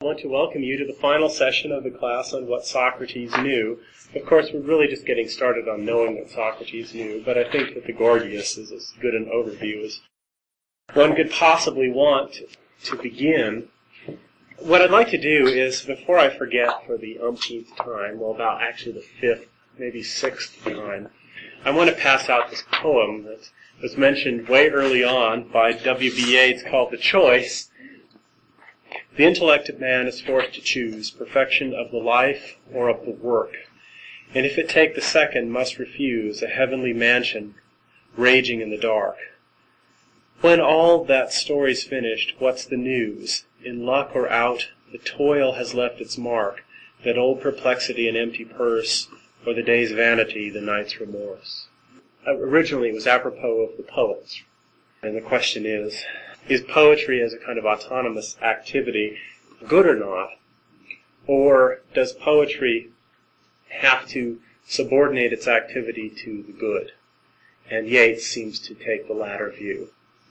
I want to welcome you to the final session of the class on what Socrates knew. Of course, we're really just getting started on knowing what Socrates knew, but I think that the Gorgias is as good an overview as one could possibly want to begin. What I'd like to do is, before I forget for the umpteenth time, well, about actually the fifth, maybe sixth time, I want to pass out this poem that was mentioned way early on by W.B. Yeats called The Choice. The intellect of man is forced to choose perfection of the life or of the work, and if it take the second, must refuse a heavenly mansion raging in the dark. When all that story's finished, what's the news? In luck or out, the toil has left its mark, that old perplexity and empty purse, or the day's vanity, the night's remorse. Originally, it was apropos of the poets, and the question is poetry as a kind of autonomous activity good or not? Or does poetry have to subordinate its activity to the good? And Yeats seems to take the latter view,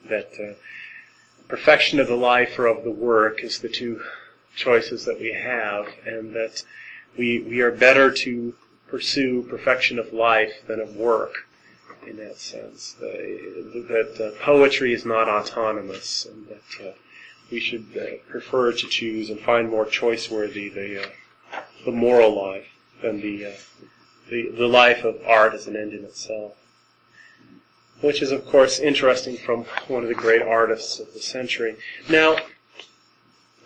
that perfection of the life or of the work is the two choices that we have, and that we are better to pursue perfection of life than of work. In that sense, that poetry is not autonomous, and that we should prefer to choose and find more choice-worthy the moral life than the life of art as an end in itself. Which is, of course, interesting from one of the great artists of the century. Now,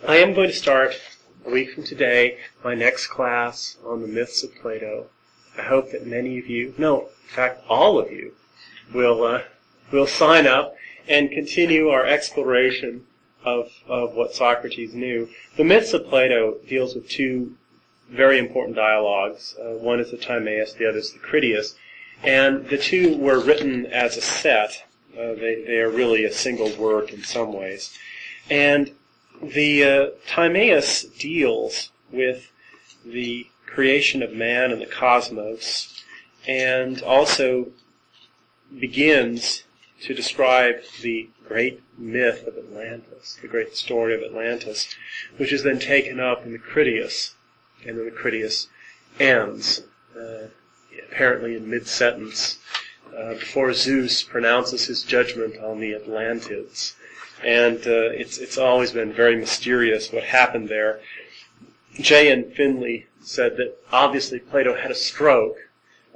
I am going to start, a week from today, my next class on the myths of Plato. I hope that many of you, in fact, all of you, will sign up and continue our exploration of what Socrates knew. The myths of Plato deals with two very important dialogues. One is the Timaeus, the other is the Critias. And the two were written as a set. They are really a single work in some ways. And the Timaeus deals with the creation of man and the cosmos, and also begins to describe the great myth of Atlantis, the great story of Atlantis, which is then taken up in the Critias, and then the Critias ends, apparently in mid-sentence, before Zeus pronounces his judgment on the Atlantids. And it's always been very mysterious what happened there. Jay and Finley said that obviously Plato had a stroke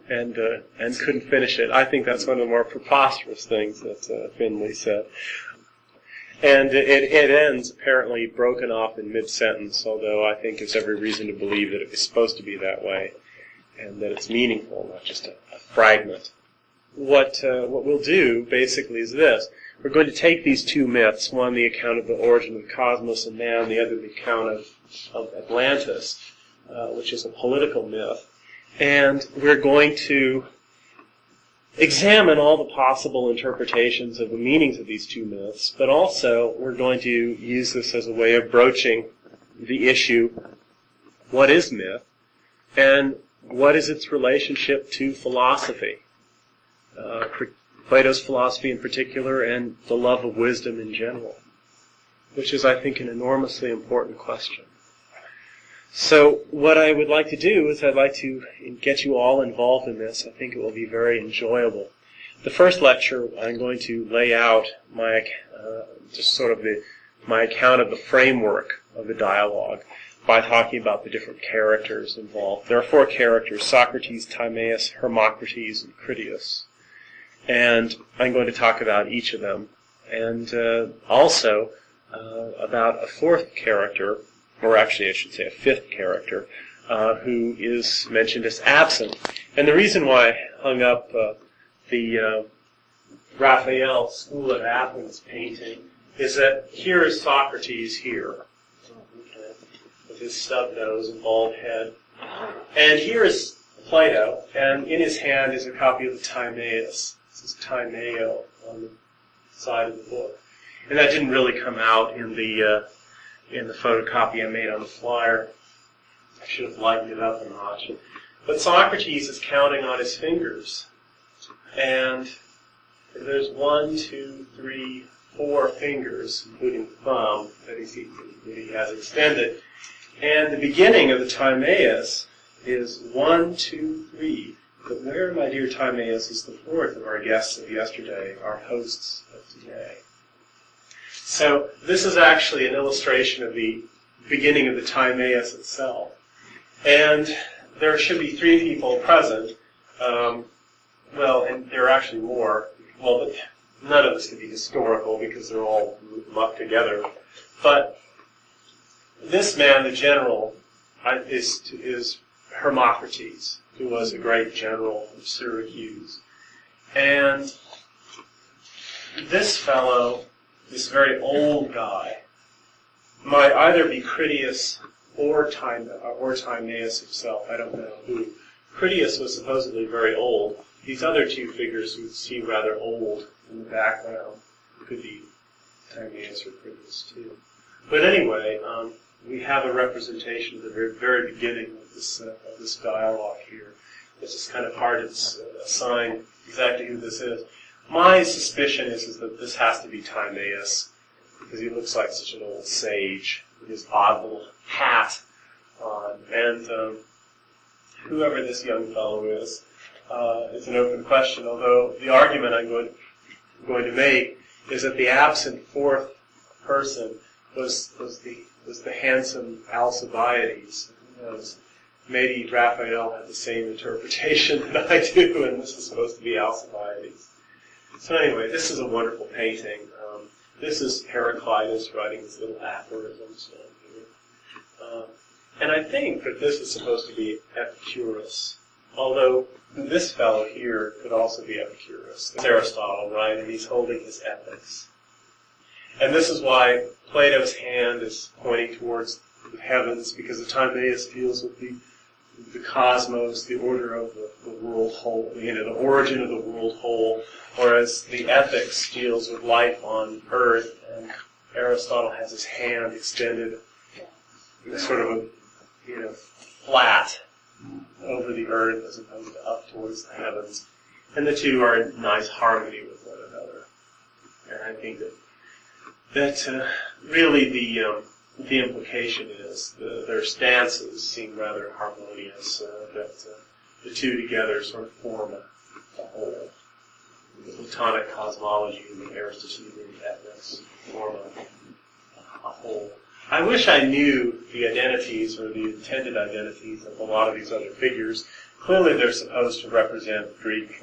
and couldn't finish it. I think that's one of the more preposterous things that Finley said. And it ends apparently broken off in mid-sentence, although I think there's every reason to believe that it was supposed to be that way, and that it's meaningful, not just a fragment. What we'll do, basically, is this. We're going to take these two myths, one the account of the origin of the cosmos and man, the other the account of Atlantis, which is a political myth, and we're going to examine all the possible interpretations of the meanings of these two myths, but also we're going to use this as a way of broaching the issue, what is myth, and what is its relationship to philosophy, Plato's philosophy in particular, and the love of wisdom in general, which is, I think, an enormously important question. So what I would like to do is I'd like to get you all involved in this. I think it will be very enjoyable. The first lecture, I'm going to lay out my my account of the framework of the dialogue by talking about the different characters involved. There are four characters: Socrates, Timaeus, Hermocrates, and Critias. And I'm going to talk about each of them, and also about a fourth character, or actually I should say a fifth character, who is mentioned as absent. And the reason why I hung up the Raphael School of Athens painting is that here is Socrates here, with his stub nose and bald head. And here is Plato, and in his hand is a copy of the Timaeus. This is Timeo on the side of the book. And that didn't really come out in the photocopy I made on the flyer. I should have lightened it up a notch. But Socrates is counting on his fingers. And there's 1, 2, 3, 4 fingers, including the thumb that he has extended. And the beginning of the Timaeus is 1, 2, 3. But where, my dear Timaeus, is the 4th of our guests of yesterday, our hosts of today? So this is actually an illustration of the beginning of the Timaeus itself. And there should be 3 people present. Well, and there are actually more. Well, but none of this can be historical because they're all mucked together. But this man, the general, is Hermocrates, who was a great general of Syracuse. And this fellow, this very old guy, might either be Critias or Timaeus himself. I don't know who. Critias was supposedly very old. These other 2 figures who seem rather old in the background could be Timaeus or Critias too. But anyway, we have a representation of the very, very beginning of this dialogue here. It's just kind of hard to assign exactly who this is. My suspicion is that this has to be Timaeus, because he looks like such an old sage with his odd little hat on. And whoever this young fellow is an open question, although the argument I'm going to make is that the absent 4th person was the handsome Alcibiades. Who knows? Maybe Raphael had the same interpretation that I do, and this is supposed to be Alcibiades. So anyway, this is a wonderful painting. This is Heraclitus writing his little aphorisms down here. And I think that this is supposed to be Epicurus, although this fellow here could also be Epicurus. It's Aristotle, right? And he's holding his ethics. And this is why Plato's hand is pointing towards the heavens, because the Timaeus deals with the cosmos, the order of the world whole, the origin of the world whole, whereas the ethics deals with life on earth, and Aristotle has his hand extended sort of flat over the earth as opposed to up towards the heavens. And the 2 are in nice harmony with one another. And I think that really the implication is their stances seem rather harmonious, that the 2 together sort of form a whole. The Platonic cosmology and the Aristotelian ethics form a whole. I wish I knew the identities or the intended identities of a lot of these other figures. Clearly they're supposed to represent Greek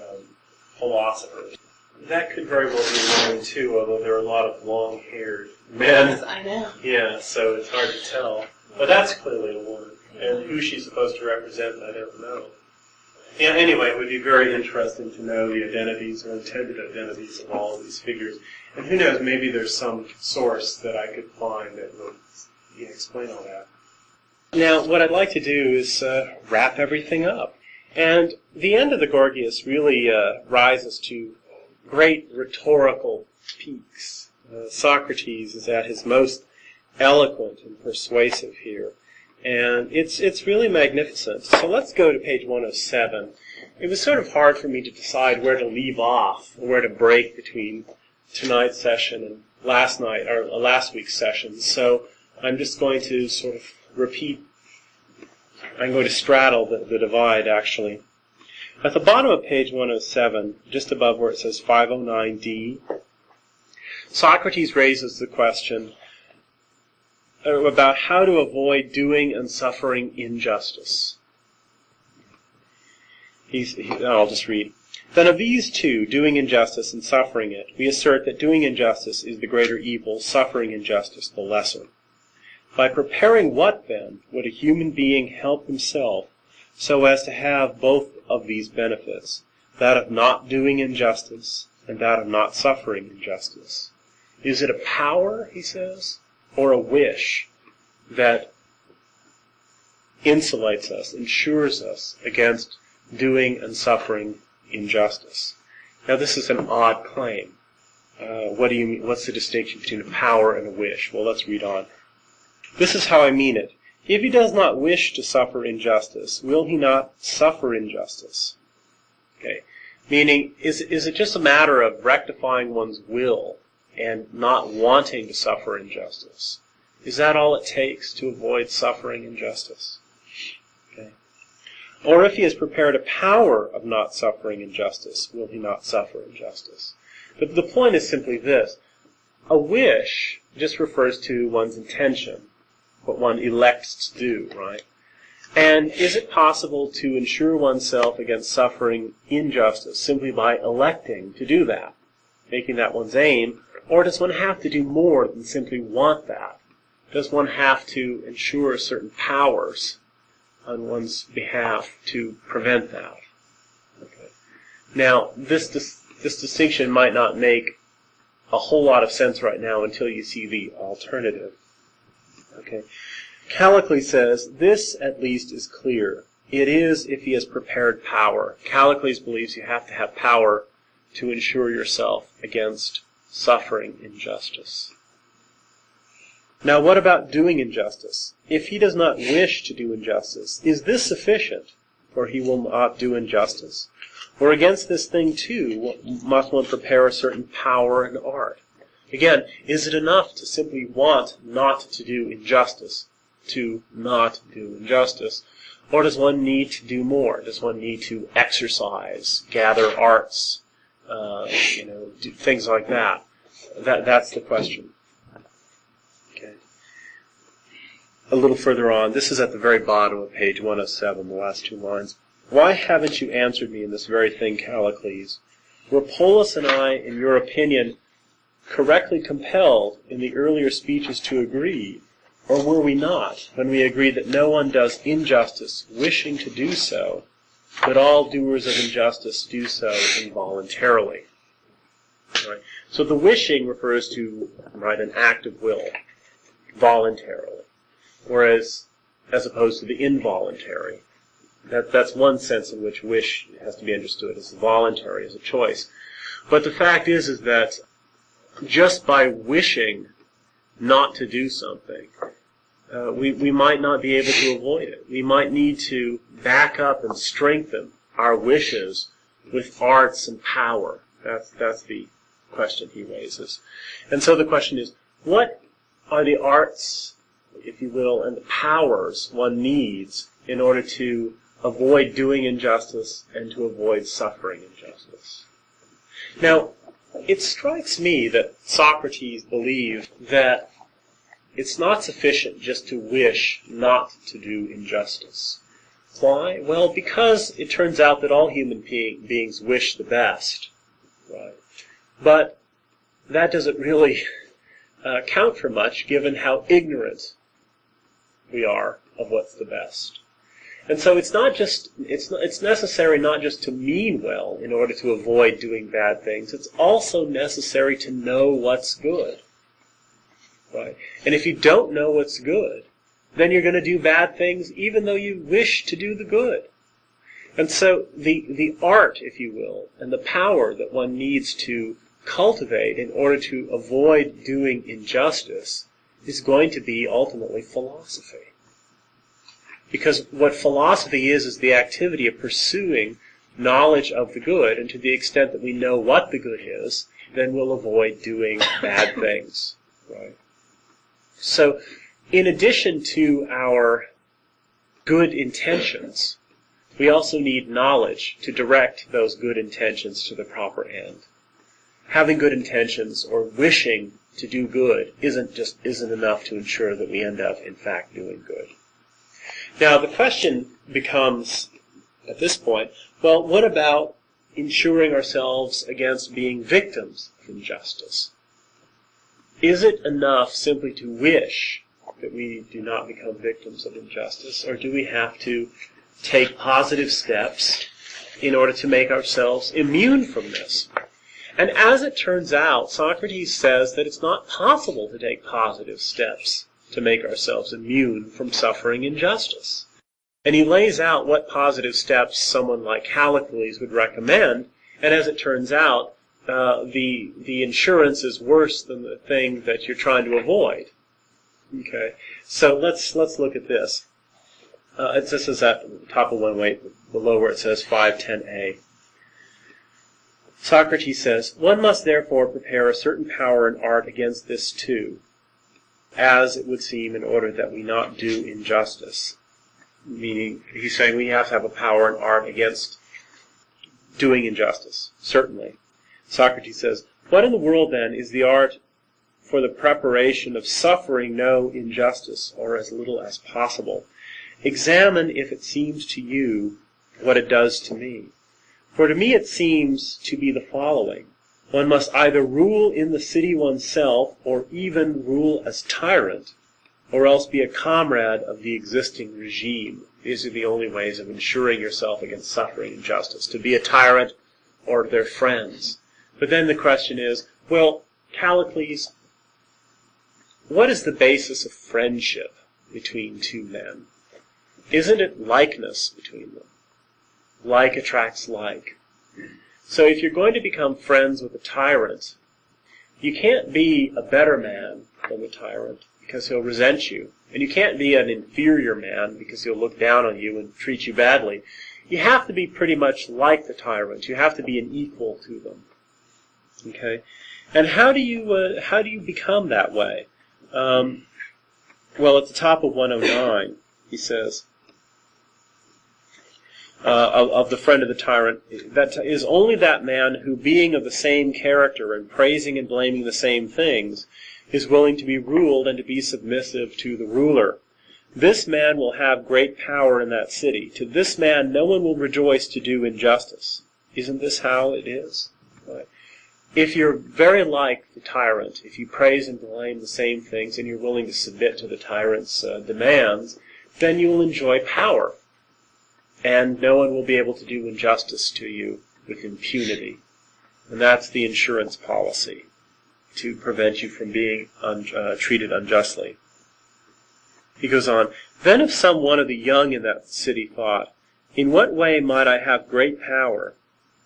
philosophers. That could very well be a woman too, although there are a lot of long-haired men. Yes, I know. Yeah, so it's hard to tell. But that's clearly a woman. And who she's supposed to represent, I don't know. Yeah, anyway, it would be very interesting to know the identities or intended identities of all of these figures. And who knows, maybe there's some source that I could find that will explain all that. Now, what I'd like to do is wrap everything up. And the end of the Gorgias really rises to great rhetorical peaks. Socrates is at his most eloquent and persuasive here. And it's really magnificent. So let's go to page 107. It was sort of hard for me to decide where to leave off, or where to break between tonight's session and last week's session. So I'm just going to sort of repeat. I'm going to straddle the divide, actually. At the bottom of page 107, just above where it says 509D, Socrates raises the question about how to avoid doing and suffering injustice. I'll just read. Then of these 2, doing injustice and suffering it, we assert that doing injustice is the greater evil, suffering injustice the lesser. By preparing what, then, would a human being help himself so as to have both of these benefits, that of not doing injustice and that of not suffering injustice? Is it a power, he says, or a wish that insulates us, ensures us against doing and suffering injustice? Now, this is an odd claim. What do you mean? What's the distinction between a power and a wish? Well, let's read on. This is how I mean it. If he does not wish to suffer injustice, will he not suffer injustice? Okay. Meaning, is it just a matter of rectifying one's will and not wanting to suffer injustice, is that all it takes to avoid suffering injustice? Okay. Or if he has prepared a power of not suffering injustice, will he not suffer injustice? But the point is simply this. A wish just refers to one's intention, what one elects to do, right? And is it possible to ensure oneself against suffering injustice simply by electing to do that, making that one's aim, or does one have to do more than simply want that? Does one have to ensure certain powers on one's behalf to prevent that? Okay. Now, this distinction might not make a whole lot of sense right now until you see the alternative. Okay. Callicles says, this at least is clear. It is if he has prepared power. Callicles believes you have to have power to ensure yourself against suffering injustice. Now, what about doing injustice? If he does not wish to do injustice, is this sufficient, for he will not do injustice? Or against this thing, too, must one prepare a certain power and art? Again, is it enough to simply want not to do injustice, to not do injustice? Or does one need to do more? Does one need to exercise, gather arts, do things like that? That's the question. Okay. A little further on, this is at the very bottom of page 107, the last two lines. Why haven't you answered me in this very thing, Callicles? Were Polus and I, in your opinion, correctly compelled in the earlier speeches to agree, or were we not, when we agreed that no one does injustice wishing to do so, but all doers of injustice do so involuntarily? Right. So the wishing refers to, right, an act of will, voluntarily, whereas, as opposed to the involuntary. That's one sense in which wish has to be understood as voluntary, as a choice. But the fact is that just by wishing not to do something, we might not be able to avoid it. We might need to back up and strengthen our wishes with arts and power. That's the question he raises. And so the question is, what are the arts, if you will, and the powers one needs in order to avoid doing injustice and to avoid suffering injustice? Now, it strikes me that Socrates believed that it's not sufficient just to wish not to do injustice. Why? Well, because it turns out that all human beings wish the best, right? But that doesn't really count for much, given how ignorant we are of what's the best. And so it's necessary not just to mean well in order to avoid doing bad things. It's also necessary to know what's good, right? And if you don't know what's good, then you're going to do bad things even though you wish to do the good. And so the art, if you will, and the power that one needs to cultivate in order to avoid doing injustice is going to be ultimately philosophy. Because what philosophy is the activity of pursuing knowledge of the good, and to the extent that we know what the good is, then we'll avoid doing bad things, right? So, in addition to our good intentions, we also need knowledge to direct those good intentions to the proper end. Having good intentions or wishing to do good isn't enough to ensure that we end up, in fact, doing good. Now, the question becomes, at this point, well, what about ensuring ourselves against being victims of injustice? Is it enough simply to wish that we do not become victims of injustice, or do we have to take positive steps in order to make ourselves immune from this? And as it turns out, Socrates says that it's not possible to take positive steps to make ourselves immune from suffering injustice. And he lays out what positive steps someone like Callicles would recommend, and as it turns out, the insurance is worse than the thing that you're trying to avoid. Okay, so let's look at this. This is at the top of 108, below where it says 510a. Socrates says, one must therefore prepare a certain power and art against this too, as it would seem, in order that we not do injustice. Meaning, he's saying we have to have a power and art against doing injustice, certainly. Socrates says, what in the world, then, is the art for the preparation of suffering no injustice, or as little as possible? Examine if it seems to you what it does to me. For to me it seems to be the following. One must either rule in the city oneself, or even rule as tyrant, or else be a comrade of the existing regime. These are the only ways of ensuring yourself against suffering injustice, to be a tyrant or their friends. But then the question is, well, Callicles, what is the basis of friendship between two men? Isn't it likeness between them? Like attracts like. So if you're going to become friends with a tyrant, you can't be a better man than the tyrant, because he'll resent you. And you can't be an inferior man, because he'll look down on you and treat you badly. You have to be pretty much like the tyrant. You have to be an equal to them. Okay? And how do you become that way? Well, at the top of 109, he says, of the friend of the tyrant, that is only that man who, being of the same character and praising and blaming the same things, is willing to be ruled and to be submissive to the ruler. This man will have great power in that city. To this man no one will rejoice to do injustice. Isn't this how it is? Right. If you're very like the tyrant, if you praise and blame the same things and you're willing to submit to the tyrant's demands, then you will enjoy power. And no one will be able to do injustice to you with impunity. And that's the insurance policy, to prevent you from being treated unjustly. He goes on, then if some one of the young in that city thought, in what way might I have great power,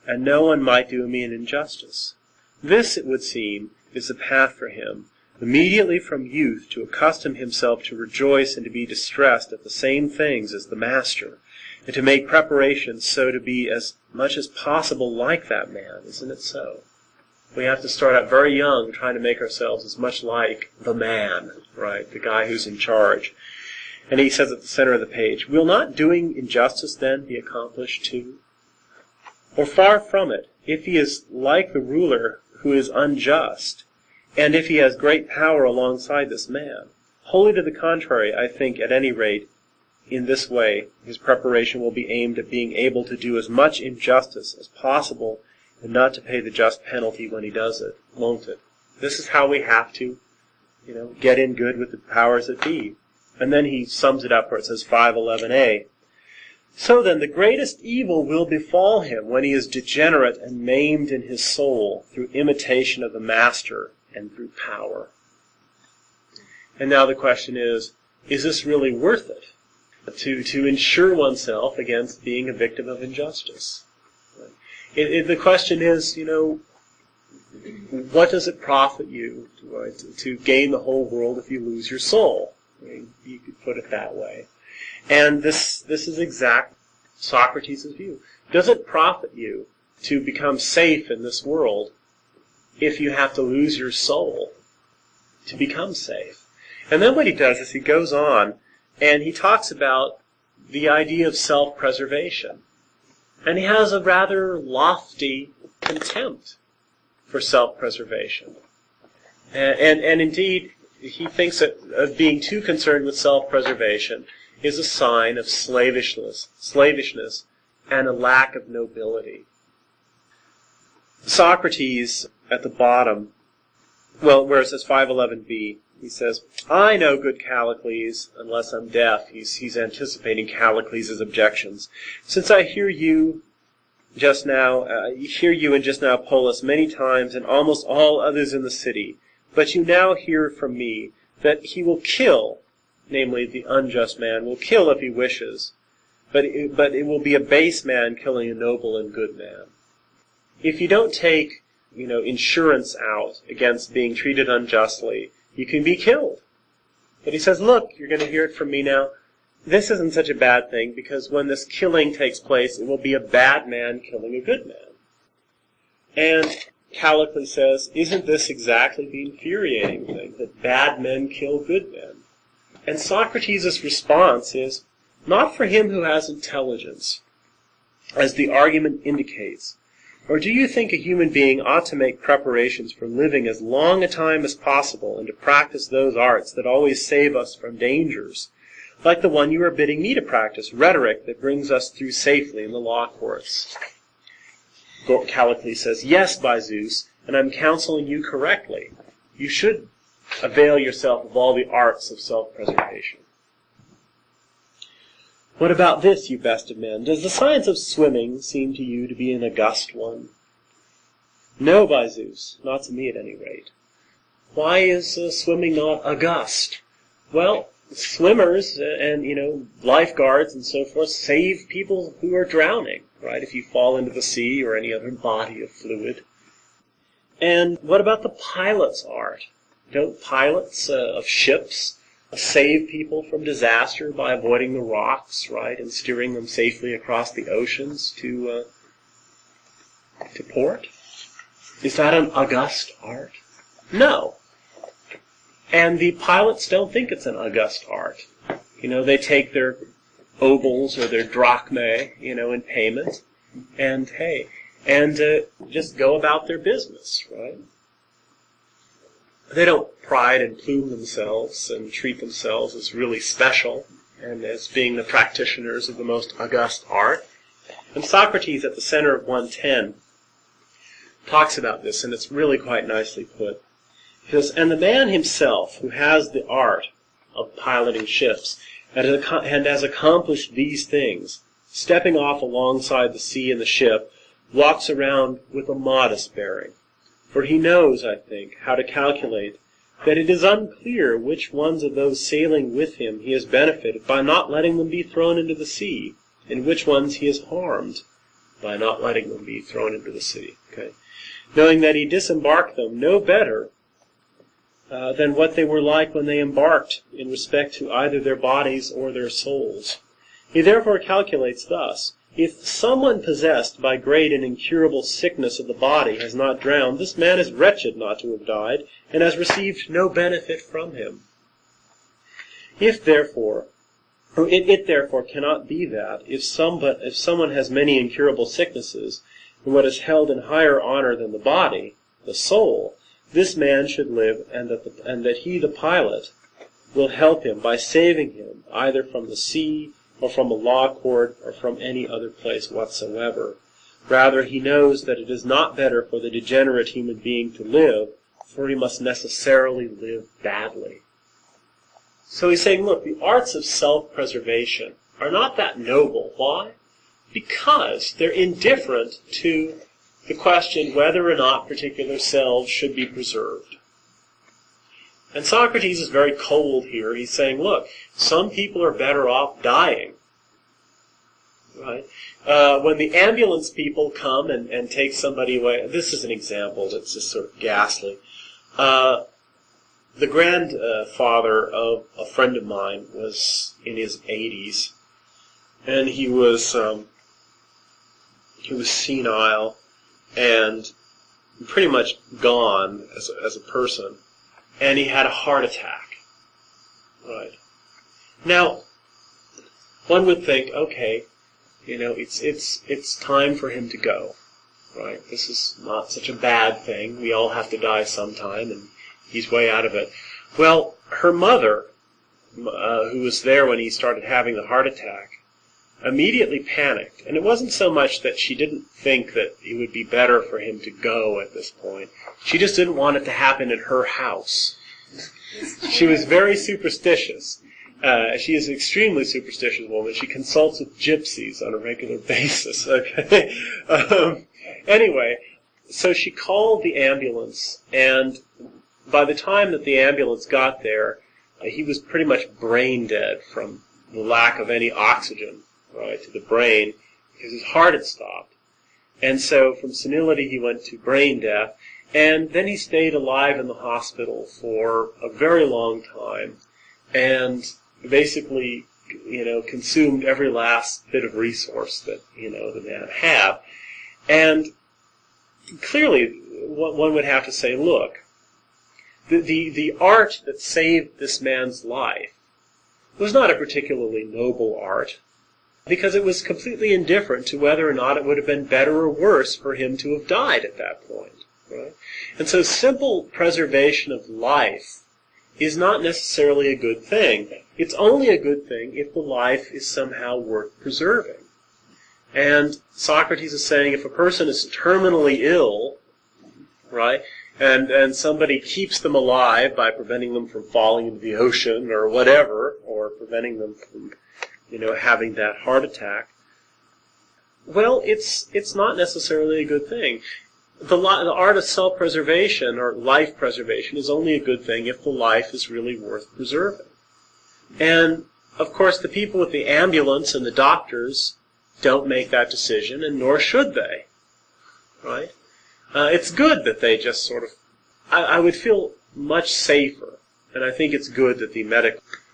and no one might do me an injustice? This, it would seem, is the path for him, immediately from youth to accustom himself to rejoice and to be distressed at the same things as the master, and to make preparations so to be as much as possible like that man. Isn't it so? We have to start out very young trying to make ourselves as much like the man, right, the guy who's in charge. And he says at the center of the page, will not doing injustice then be accomplished too? Or far from it, if he is like the ruler who is unjust, and if he has great power alongside this man, wholly to the contrary, I think, at any rate, in this way, his preparation will be aimed at being able to do as much injustice as possible and not to pay the just penalty when he does it, won't it? This is how we have to, get in good with the powers that be. And then he sums it up where it says 5:11a. So then, the greatest evil will befall him when he is degenerate and maimed in his soul through imitation of the master and through power. And now the question is this really worth it? To insure oneself against being a victim of injustice. The question is, what does it profit you to gain the whole world if you lose your soul? You could put it that way. And this is exact Socrates' view. Does it profit you to become safe in this world if you have to lose your soul to become safe? And then what he does is he goes on and he talks about the idea of self-preservation. And he has a rather lofty contempt for self-preservation. And indeed, he thinks that being too concerned with self-preservation is a sign of slavishness and a lack of nobility. Socrates, at the bottom, where it says 5:11b, he says, I know, good Callicles, unless I'm deaf. He's anticipating Callicles' objections. Since I hear you and just now, Polus, many times, and almost all others in the city, but you now hear from me that he will kill, namely the unjust man, will kill if he wishes, but it will be a base man killing a noble and good man. If you don't take, insurance out against being treated unjustly, you can be killed. But he says, look, you're going to hear it from me now. This isn't such a bad thing, because when this killing takes place, it will be a bad man killing a good man. And Callicles says, isn't this exactly the infuriating thing, that bad men kill good men? And Socrates' response is, not for him who has intelligence, as the argument indicates. Or do you think a human being ought to make preparations for living as long a time as possible and to practice those arts that always save us from dangers, like the one you are bidding me to practice, rhetoric that brings us through safely in the law courts? Callicles says, yes, by Zeus, and I'm counseling you correctly. You should avail yourself of all the arts of self-preservation. What about this, you best of men? Does the science of swimming seem to you to be an august one? No, by Zeus, not to me at any rate. Why is swimming not august? Well, swimmers and, lifeguards and so forth save people who are drowning, right, if you fall into the sea or any other body of fluid. And what about the pilot's art? Don't pilots of ships save people from disaster by avoiding the rocks, right, and steering them safely across the oceans to port? Is that an august art? No. And the pilots don't think it's an august art. They take their obols or their drachmae, in payment, and just go about their business, right? They don't pride and plume themselves and treat themselves as really special and as being the practitioners of the most august art. And Socrates, at the center of 110, talks about this, and it's really quite nicely put. He says, and the man himself, who has the art of piloting ships, and has accomplished these things, stepping off alongside the sea in the ship, walks around with a modest bearing. For he knows, I think, how to calculate that it is unclear which ones of those sailing with him he has benefited by not letting them be thrown into the sea, and which ones he has harmed by not letting them be thrown into the sea. Okay? Knowing that he disembarked them no better than what they were like when they embarked in respect to either their bodies or their souls. He therefore calculates thus: if someone possessed by great and incurable sickness of the body has not drowned, this man is wretched not to have died, and has received no benefit from him. It therefore cannot be that, if someone has many incurable sicknesses, and what is held in higher honor than the body, the soul, this man should live, and that he, the pilot, will help him by saving him either from the sea, or from a law court, or from any other place whatsoever. Rather, he knows that it is not better for the degenerate human being to live, for he must necessarily live badly. So he's saying, look, the arts of self-preservation are not that noble. Why? Because they're indifferent to the question whether or not particular selves should be preserved. And Socrates is very cold here. He's saying, look, some people are better off dying. Right? When the ambulance people come and take somebody away, this is an example that's just sort of ghastly. The grandfather of a friend of mine was in his 80s, and he was senile and pretty much gone as a person. And he had a heart attack. Right. Now, one would think, okay, it's time for him to go. Right? This is not such a bad thing. We all have to die sometime, and he's way out of it. Well, her mother, who was there when he started having the heart attack, immediately panicked. And it wasn't so much that she didn't think that it would be better for him to go at this point. She just didn't want it to happen in her house. She was very superstitious. She is an extremely superstitious woman. She consults with gypsies on a regular basis. Okay. Anyway, so she called the ambulance, and by the time that the ambulance got there, he was pretty much brain dead from the lack of any oxygen, right, to the brain, because his heart had stopped. And so from senility he went to brain death, and then he stayed alive in the hospital for a very long time, and basically, consumed every last bit of resource that, the man had. And clearly one would have to say, look, the art that saved this man's life was not a particularly noble art, because it was completely indifferent to whether or not it would have been better or worse for him to have died at that point. Right? And so simple preservation of life is not necessarily a good thing. It's only a good thing if the life is somehow worth preserving. And Socrates is saying if a person is terminally ill, right, and somebody keeps them alive by preventing them from falling into the ocean or whatever, or preventing them from, having that heart attack, well, it's not necessarily a good thing. The art of self-preservation or life preservation is only a good thing if the life is really worth preserving. And, of course, the people with the ambulance and the doctors don't make that decision, and nor should they. Right? It's good that they just sort of... I would feel much safer, and I think it's good that the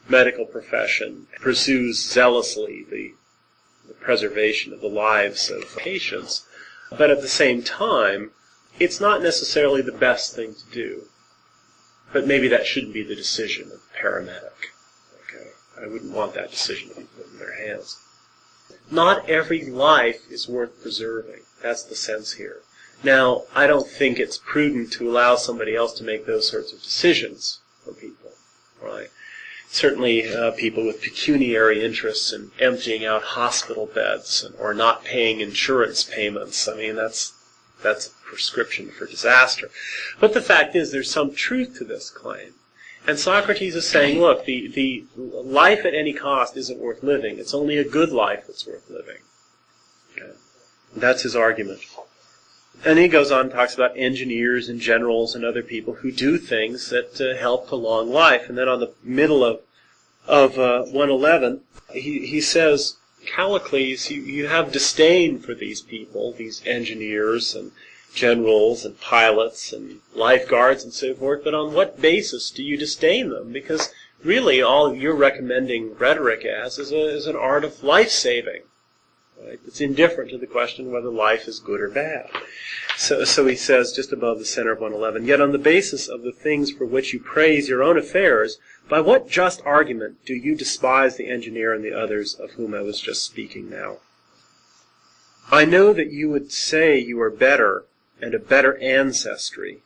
medical profession pursues zealously the preservation of the lives of patients. But at the same time, it's not necessarily the best thing to do. But maybe that shouldn't be the decision of the paramedic. Okay? I wouldn't want that decision to be put in their hands. Not every life is worth preserving. That's the sense here. Now, I don't think it's prudent to allow somebody else to make those sorts of decisions for people, right? Certainly people with pecuniary interests in emptying out hospital beds or not paying insurance payments. I mean, that's a prescription for disaster. But the fact is, there's some truth to this claim. And Socrates is saying, look, the life at any cost isn't worth living. It's only a good life that's worth living. Okay? That's his argument. And he goes on and talks about engineers and generals and other people who do things that help prolong life. And then on the middle of 111, he says, Callicles, you have disdain for these people, these engineers and generals and pilots and lifeguards and so forth, but on what basis do you disdain them? Because really all you're recommending rhetoric as is an art of life-saving. Right? It's indifferent to the question whether life is good or bad. So he says, just above the center of 111, yet on the basis of the things for which you praise your own affairs, by what just argument do you despise the engineer and the others of whom I was just speaking now? I know that you would say you are better and a better ancestry,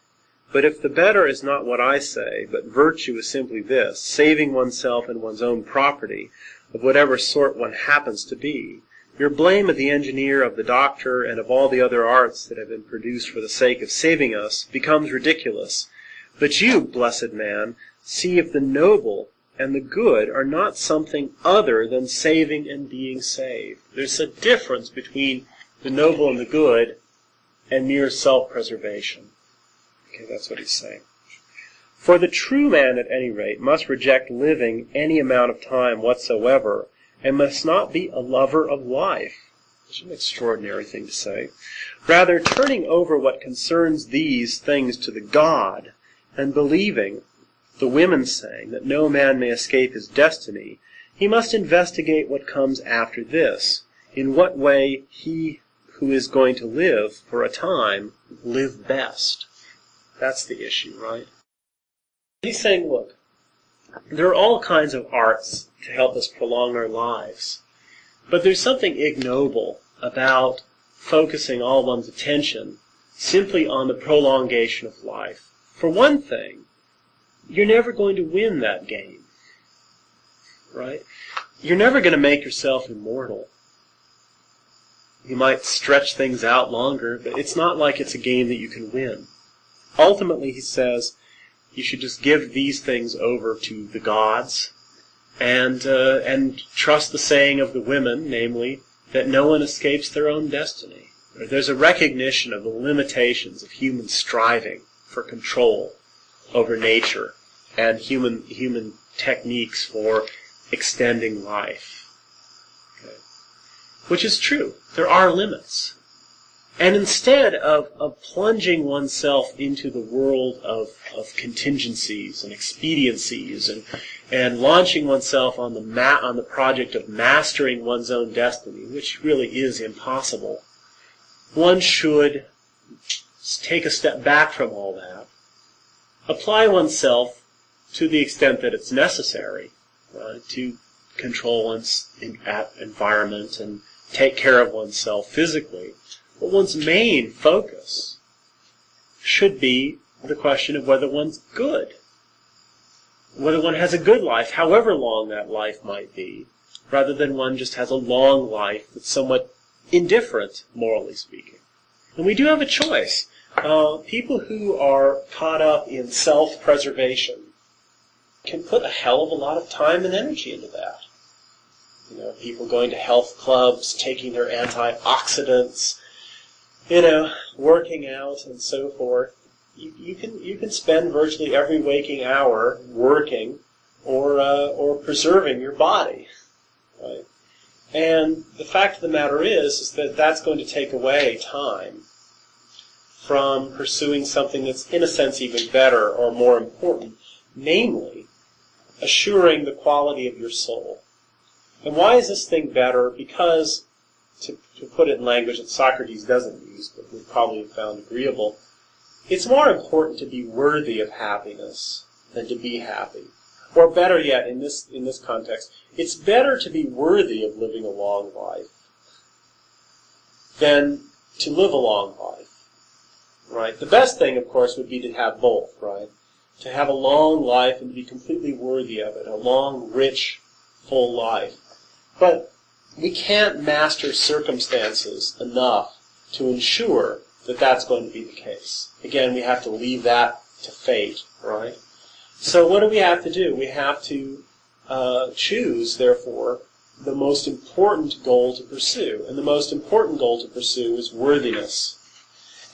but if the better is not what I say, but virtue is simply this, saving oneself and one's own property, of whatever sort one happens to be, your blame of the engineer, of the doctor, and of all the other arts that have been produced for the sake of saving us becomes ridiculous. But you, blessed man, see if the noble and the good are not something other than saving and being saved. There's a difference between the noble and the good and mere self-preservation. Okay, that's what he's saying. For the true man, at any rate, must reject living any amount of time whatsoever, and must not be a lover of life. It's an extraordinary thing to say. Rather, turning over what concerns these things to the God, and believing, the women saying, that no man may escape his destiny, he must investigate what comes after this, in what way he who is going to live for a time live best. That's the issue, right? He's saying, look, there are all kinds of arts to help us prolong our lives. But there's something ignoble about focusing all one's attention simply on the prolongation of life. For one thing, you're never going to win that game. Right? You're never going to make yourself immortal. You might stretch things out longer, but it's not like it's a game that you can win. Ultimately, he says, you should just give these things over to the gods and trust the saying of the women, namely, that no one escapes their own destiny. There's a recognition of the limitations of human striving for control over nature and human techniques for extending life. Okay. Which is true. There are limits. And instead of plunging oneself into the world of contingencies and expediencies and launching oneself on the project of mastering one's own destiny, which really is impossible, one should take a step back from all that, apply oneself to the extent that it's necessary to control one's environment and take care of oneself physically. But one's main focus should be the question of whether one's good, whether one has a good life, however long that life might be, rather than one just has a long life that's somewhat indifferent, morally speaking. And we do have a choice. People who are caught up in self-preservation can put a hell of a lot of time and energy into that. You know, people going to health clubs, taking their antioxidants, working out and so forth. You can spend virtually every waking hour working or preserving your body, right? And the fact of the matter is that that's going to take away time from pursuing something that's in a sense even better or more important, namely assuring the quality of your soul. And why is this thing better? Because, to put it in language that Socrates doesn't use, but would probably have found agreeable, it's more important to be worthy of happiness than to be happy. Or better yet, in this context, it's better to be worthy of living a long life than to live a long life. Right? The best thing, of course, would be to have both, right? To have a long life and to be completely worthy of it, a long, rich, full life. But we can't master circumstances enough to ensure that that's going to be the case. Again, we have to leave that to fate, right? So what do we have to do? We have to choose, therefore, the most important goal to pursue. And the most important goal to pursue is worthiness.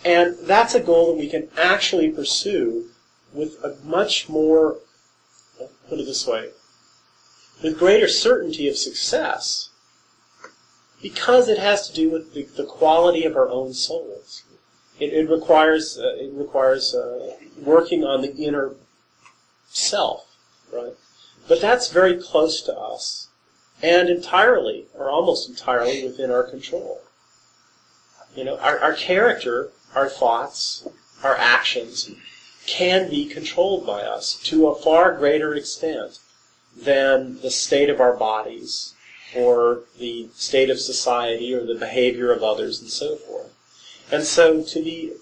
And that's a goal that we can actually pursue with a much more, I'll put it this way, with greater certainty of success, because it has to do with the quality of our own souls. It requires working on the inner self, right? But that's very close to us, and entirely, or almost entirely, within our control. Our character, our thoughts, our actions can be controlled by us to a far greater extent than the state of our bodies or the state of society or the behavior of others and so forth. And so to the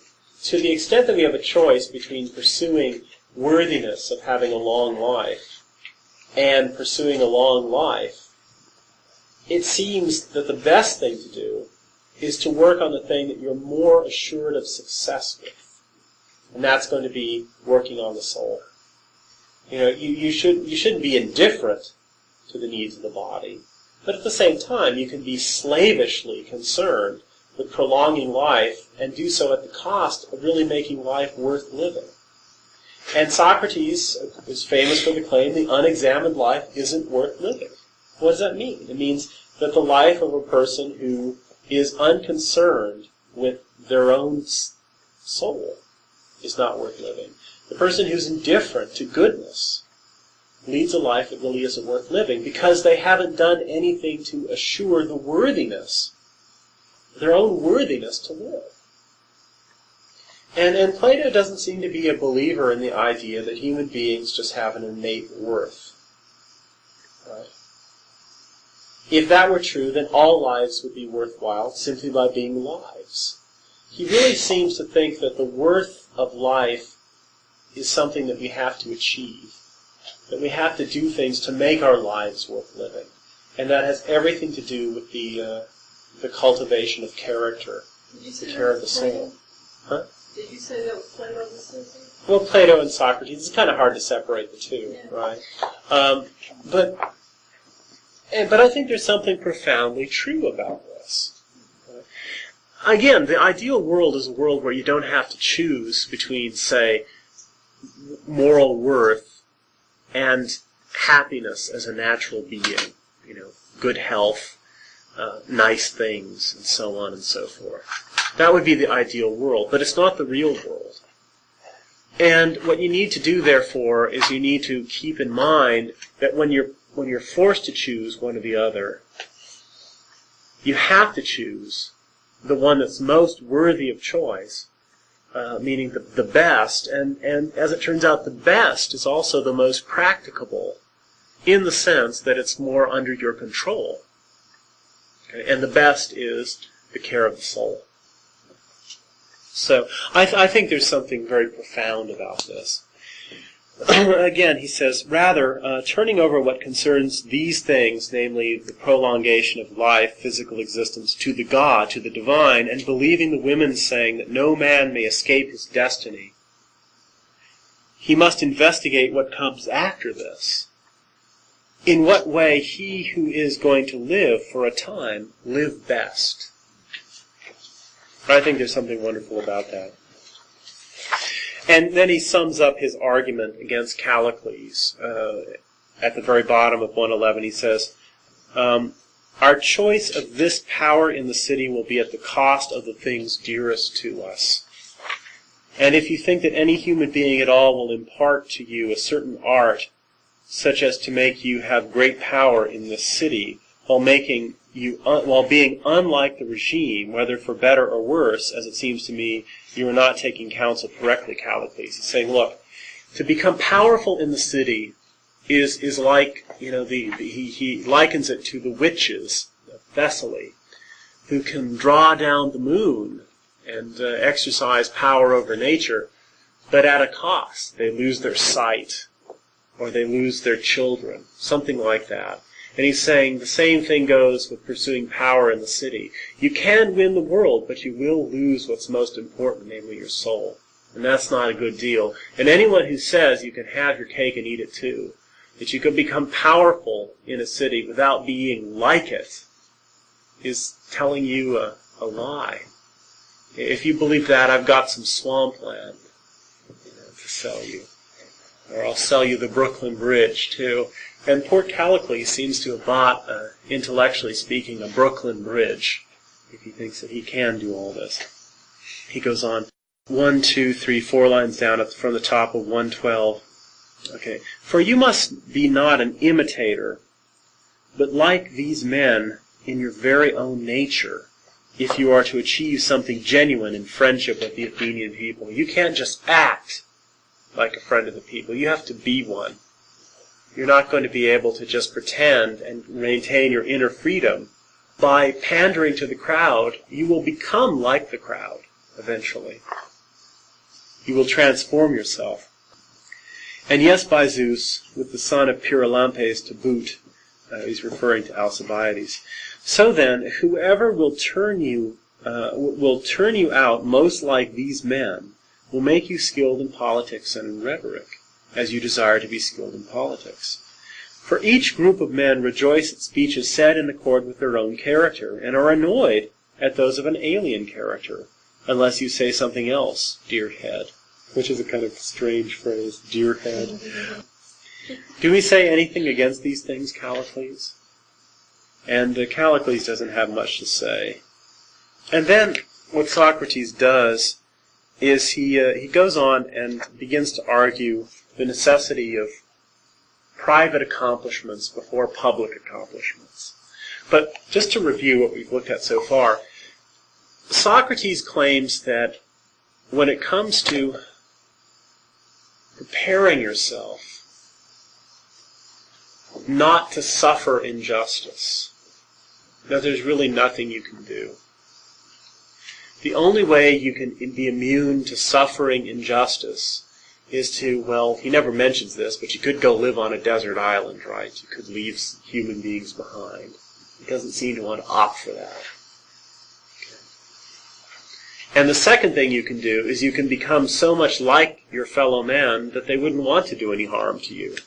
extent that we have a choice between pursuing worthiness of having a long life and pursuing a long life, it seems that the best thing to do is to work on the thing that you're more assured of success with. And that's going to be working on the soul. You shouldn't be indifferent to the needs of the body, but at the same time, you can be slavishly concerned with prolonging life and do so at the cost of really making life worth living. And Socrates is famous for the claim the unexamined life isn't worth living. What does that mean? It means that the life of a person who is unconcerned with their own soul is not worth living. The person who's indifferent to goodness leads a life that really isn't worth living because they haven't done anything to assure the worthiness, their own worthiness to live. And Plato doesn't seem to be a believer in the idea that human beings just have an innate worth. Right? If that were true, then all lives would be worthwhile simply by being lives. He really seems to think that the worth of life is something that we have to achieve, that we have to do things to make our lives worth living. And that has everything to do with the cultivation of character, the care of the soul. Huh? Did you say that was Plato and Socrates? Well, Plato and Socrates, it's kind of hard to separate the two, right? But I think there's something profoundly true about this. Again, the ideal world is a world where you don't have to choose between, say, moral worth and happiness as a natural being, good health, nice things, and so on and so forth. That would be the ideal world, but it's not the real world. And what you need to do, therefore, is you need to keep in mind that when you're forced to choose one or the other, you have to choose the one that's most worthy of choice, meaning the best, and as it turns out, the best is also the most practicable, in the sense that it's more under your control. Okay? And the best is the care of the soul. So I think there's something very profound about this. Again, he says, rather, turning over what concerns these things, namely the prolongation of life, physical existence, to the God, to the divine, and believing the women's saying that no man may escape his destiny, he must investigate what comes after this. In what way he who is going to live for a time live best. I think there's something wonderful about that. And then he sums up his argument against Callicles. At the very bottom of 111, he says, our choice of this power in the city will be at the cost of the things dearest to us. And if you think that any human being at all will impart to you a certain art, such as to make you have great power in this city, while being unlike the regime, whether for better or worse, as it seems to me, you are not taking counsel correctly, Callicles. He's saying, look, to become powerful in the city is like, he likens it to the witches of Thessaly, who can draw down the moon and exercise power over nature, but at a cost. They lose their sight, or they lose their children, something like that. And he's saying the same thing goes with pursuing power in the city. You can win the world, but you will lose what's most important, namely your soul. And that's not a good deal. And anyone who says you can have your cake and eat it too, that you can become powerful in a city without being like it, is telling you a lie. If you believe that, I've got some swampland to sell you. Or I'll sell you the Brooklyn Bridge, too. And poor Callicles seems to have bought, intellectually speaking, a Brooklyn Bridge, if he thinks that he can do all this. He goes on, 1, 2, 3, 4 lines down from the top of 112. Okay. For you must be not an imitator, but like these men in your very own nature, if you are to achieve something genuine in friendship with the Athenian people. You can't just act like a friend of the people. You have to be one. You're not going to be able to just pretend and maintain your inner freedom. By pandering to the crowd, you will become like the crowd, eventually. You will transform yourself. And yes, by Zeus, with the son of Pyrilampes to boot, he's referring to Alcibiades. So then, whoever will turn you out most like these men, will make you skilled in politics and in rhetoric, as you desire to be skilled in politics. For each group of men rejoice at speeches said in accord with their own character, and are annoyed at those of an alien character, unless you say something else, dear head, which is a kind of strange phrase, dear head. Do we say anything against these things, Callicles? And Callicles doesn't have much to say. And then what Socrates does is he goes on and begins to argue the necessity of private accomplishments before public accomplishments. But just to review what we've looked at so far, Socrates claims that when it comes to preparing yourself not to suffer injustice, that there's really nothing you can do. The only way you can be immune to suffering injustice is to, well, he never mentions this, but you could go live on a desert island, right? You could leave human beings behind. He doesn't seem to want to opt for that. Okay. And the second thing you can do is you can become so much like your fellow man that they wouldn't want to do any harm to you.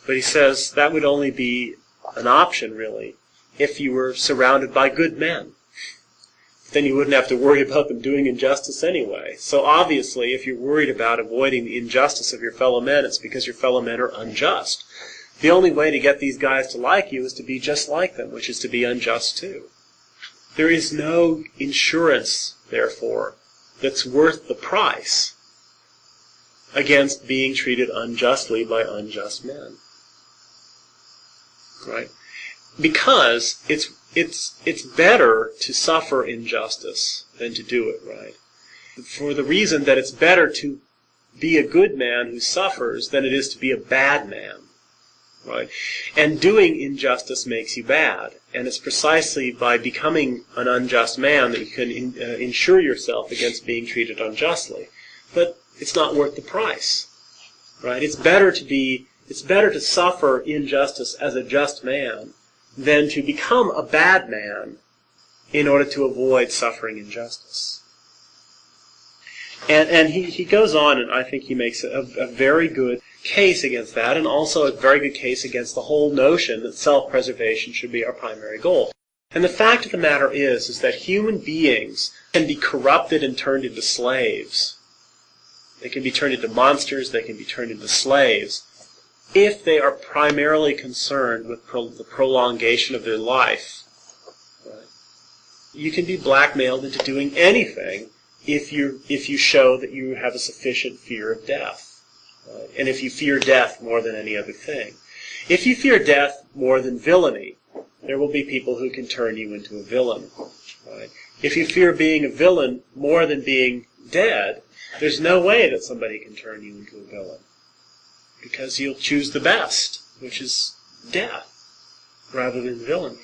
But he says that would only be an option, really, if you were surrounded by good men. Then you wouldn't have to worry about them doing injustice anyway. So obviously, if you're worried about avoiding the injustice of your fellow men, it's because your fellow men are unjust. The only way to get these guys to like you is to be just like them, which is to be unjust too. There is no insurance, therefore, that's worth the price against being treated unjustly by unjust men. Right? Because it's better to suffer injustice than to do it, right? for the reason that it's better to be a good man who suffers than it is to be a bad man. Right? And doing injustice makes you bad. And it's precisely by becoming an unjust man that you can insure yourself against being treated unjustly. But it's not worth the price. Right? It's better to suffer injustice as a just man than to become a bad man in order to avoid suffering injustice. And he goes on, and I think he makes a very good case against that, and also a very good case against the whole notion that self-preservation should be our primary goal. And the fact of the matter is that human beings can be corrupted and turned into slaves. They can be turned into monsters, they can be turned into slaves, if they are primarily concerned with the prolongation of their life. Right? You can be blackmailed into doing anything if you show that you have a sufficient fear of death. Right? And if you fear death more than any other thing. If you fear death more than villainy, there will be people who can turn you into a villain. Right? If you fear being a villain more than being dead, there's no way that somebody can turn you into a villain. Because you'll choose the best, which is death, rather than villainy.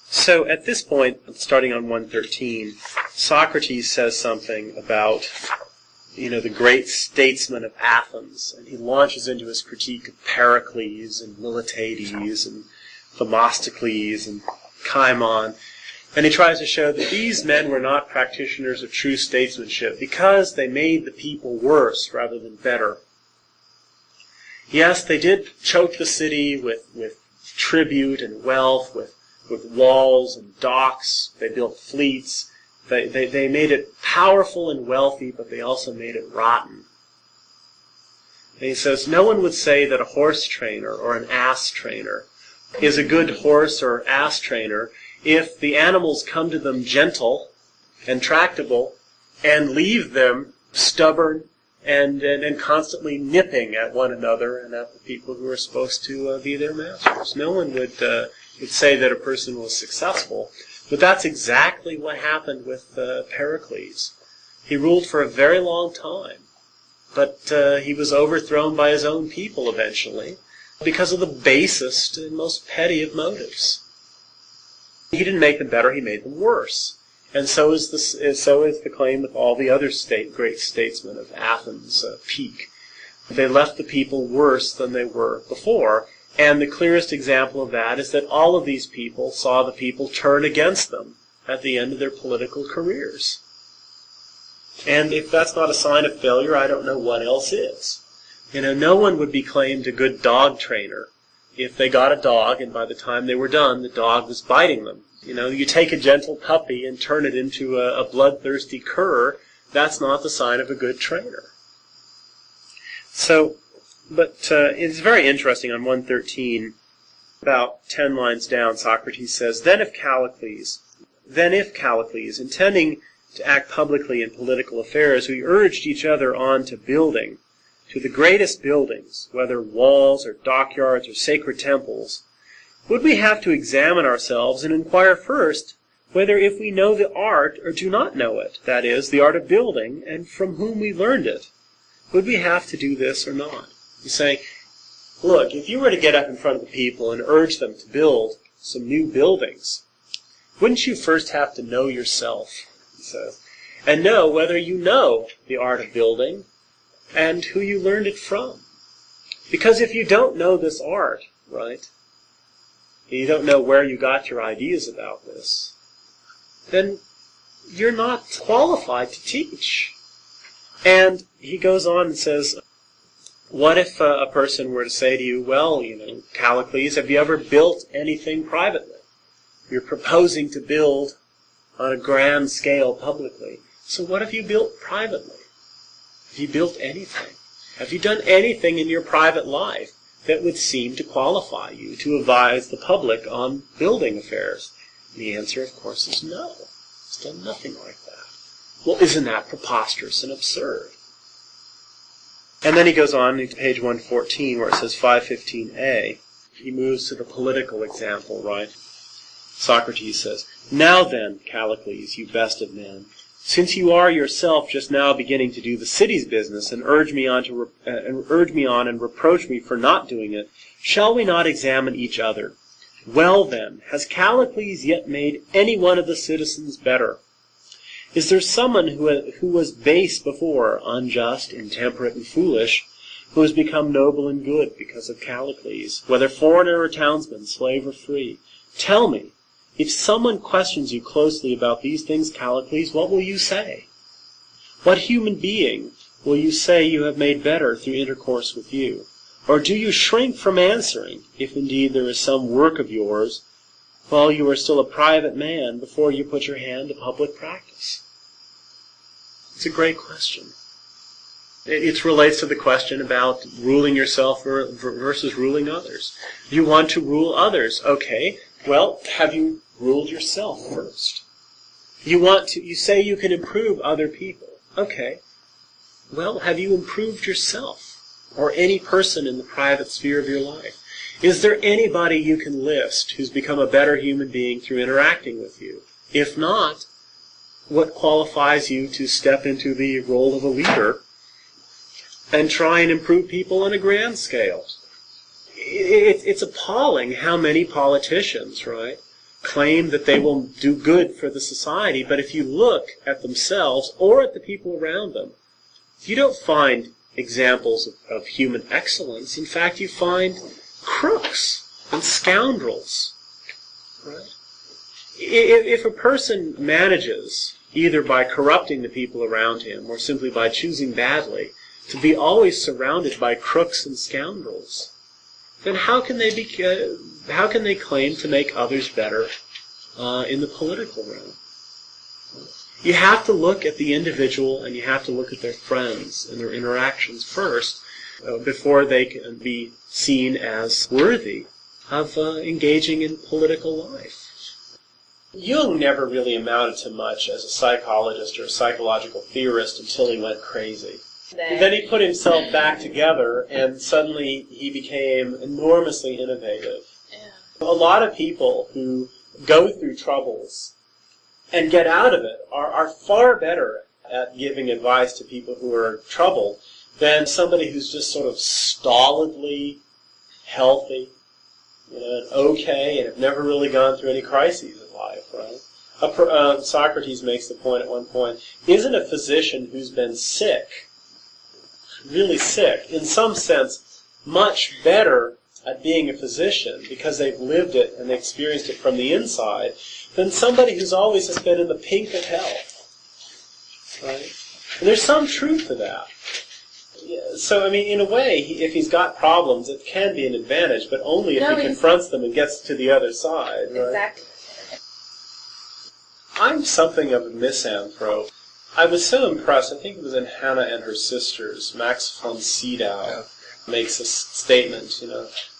So at this point, starting on 113, Socrates says something about, the great statesmen of Athens, and he launches into his critique of Pericles and Miltiades and Themistocles and Cimon, and he tries to show that these men were not practitioners of true statesmanship because they made the people worse rather than better. Yes, they did choke the city with tribute and wealth, with walls and docks. They built fleets. They made it powerful and wealthy, but they also made it rotten. And he says, no one would say that a horse trainer or an ass trainer is a good horse or ass trainer if the animals come to them gentle and tractable and leave them stubborn and constantly nipping at one another and at the people who are supposed to be their masters. No one would say that a person was successful, but that's exactly what happened with Pericles. He ruled for a very long time, but he was overthrown by his own people eventually because of the basest and most petty of motives. He didn't make them better, he made them worse. And so is the claim with all the other great statesmen of Athens' peak. They left the people worse than they were before, and the clearest example of that is that all of these people saw the people turn against them at the end of their political careers. And if that's not a sign of failure, I don't know what else is. No one would be claimed a good dog trainer if they got a dog and by the time they were done, the dog was biting them. You take a gentle puppy and turn it into a bloodthirsty cur, that's not the sign of a good trainer. So, but it's very interesting on 113, about 10 lines down, Socrates says, Then if Callicles, intending to act publicly in political affairs, we urged each other on to building, to the greatest buildings, whether walls or dockyards or sacred temples, would we have to examine ourselves and inquire first whether if we know the art or do not know it, that is, the art of building, and from whom we learned it? Would we have to do this or not? He's saying, look, if you were to get up in front of the people and urge them to build some new buildings, wouldn't you first have to know yourself, he says, and know whether you know the art of building and who you learned it from? Because if you don't know this art, right, you don't know where you got your ideas about this, then you're not qualified to teach. And he goes on and says, what if a person were to say to you, well, Callicles, have you ever built anything privately? You're proposing to build on a grand scale publicly. So what have you built privately? Have you built anything? Have you done anything in your private life that would seem to qualify you to advise the public on building affairs? And the answer, of course, is no. It's done nothing like that. Well, isn't that preposterous and absurd? And then he goes on to page 114 where it says 515a. He moves to the political example, right? Socrates says, Now then, Callicles, you best of men, Since you are yourself just now beginning to do the city's business and urge me on and reproach me for not doing it, shall we not examine each other? Well then, has Callicles yet made any one of the citizens better? Is there someone who was base before, unjust, intemperate, and foolish, who has become noble and good because of Callicles, whether foreigner or townsman, slave or free? Tell me, if someone questions you closely about these things, Callicles, what will you say? What human being will you say you have made better through intercourse with you? Or do you shrink from answering, if indeed there is some work of yours, while you are still a private man before you put your hand to public practice? It's a great question. It relates to the question about ruling yourself versus ruling others. You want to rule others. Okay, well, have you ruled yourself first? You say you can improve other people. Okay, well, have you improved yourself? Or any person in the private sphere of your life? Is there anybody you can list who's become a better human being through interacting with you? If not, what qualifies you to step into the role of a leader and try and improve people on a grand scale? It's appalling how many politicians, right, claim that they will do good for the society, but if you look at themselves or at the people around them, you don't find examples of human excellence. In fact, you find crooks and scoundrels. Right? If a person manages, either by corrupting the people around him or simply by choosing badly, to be always surrounded by crooks and scoundrels, then how can they claim to make others better in the political realm? You have to look at the individual and you have to look at their friends and their interactions first before they can be seen as worthy of engaging in political life. Jung never really amounted to much as a psychologist or a psychological theorist until he went crazy. Then he put himself back together and suddenly he became enormously innovative. Yeah. A lot of people who go through troubles and get out of it are far better at giving advice to people who are troubled than somebody who's just sort of stolidly healthy, and okay, and have never really gone through any crises in life, right? Socrates makes the point at one point, isn't a physician who's been sick, really sick, in some sense, much better at being a physician because they've lived it and experienced it from the inside than somebody who's always just been in the pink of health, right? And there's some truth to that. Yeah, so, I mean, in a way, if he's got problems, it can be an advantage, but only if he confronts them and gets to the other side, right? Exactly. I'm something of a misanthrope. I was so impressed, I think it was in Hannah and Her Sisters, Max von Sydow makes a statement,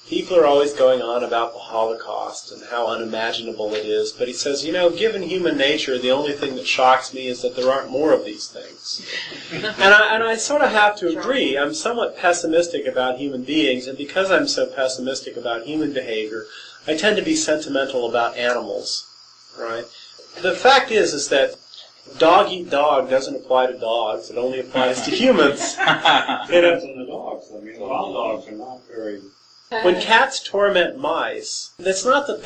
people are always going on about the Holocaust and how unimaginable it is, but he says, given human nature, the only thing that shocks me is that there aren't more of these things. And I sort of have to agree. I'm somewhat pessimistic about human beings, and because I'm so pessimistic about human behavior, I tend to be sentimental about animals, right? The fact is that dog eat dog doesn't apply to dogs. It only applies to humans. Depends on the dogs. I mean, wild dogs are not very... When cats torment mice, it's not that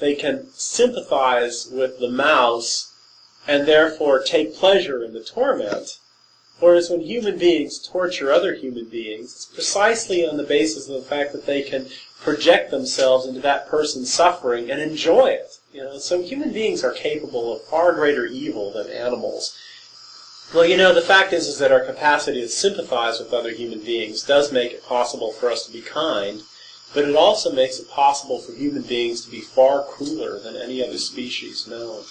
they can sympathize with the mouse and therefore take pleasure in the torment. Whereas when human beings torture other human beings, it's precisely on the basis of the fact that they can project themselves into that person's suffering and enjoy it. So human beings are capable of far greater evil than animals. Well, the fact is that our capacity to sympathize with other human beings does make it possible for us to be kind, but it also makes it possible for human beings to be far crueler than any other species known.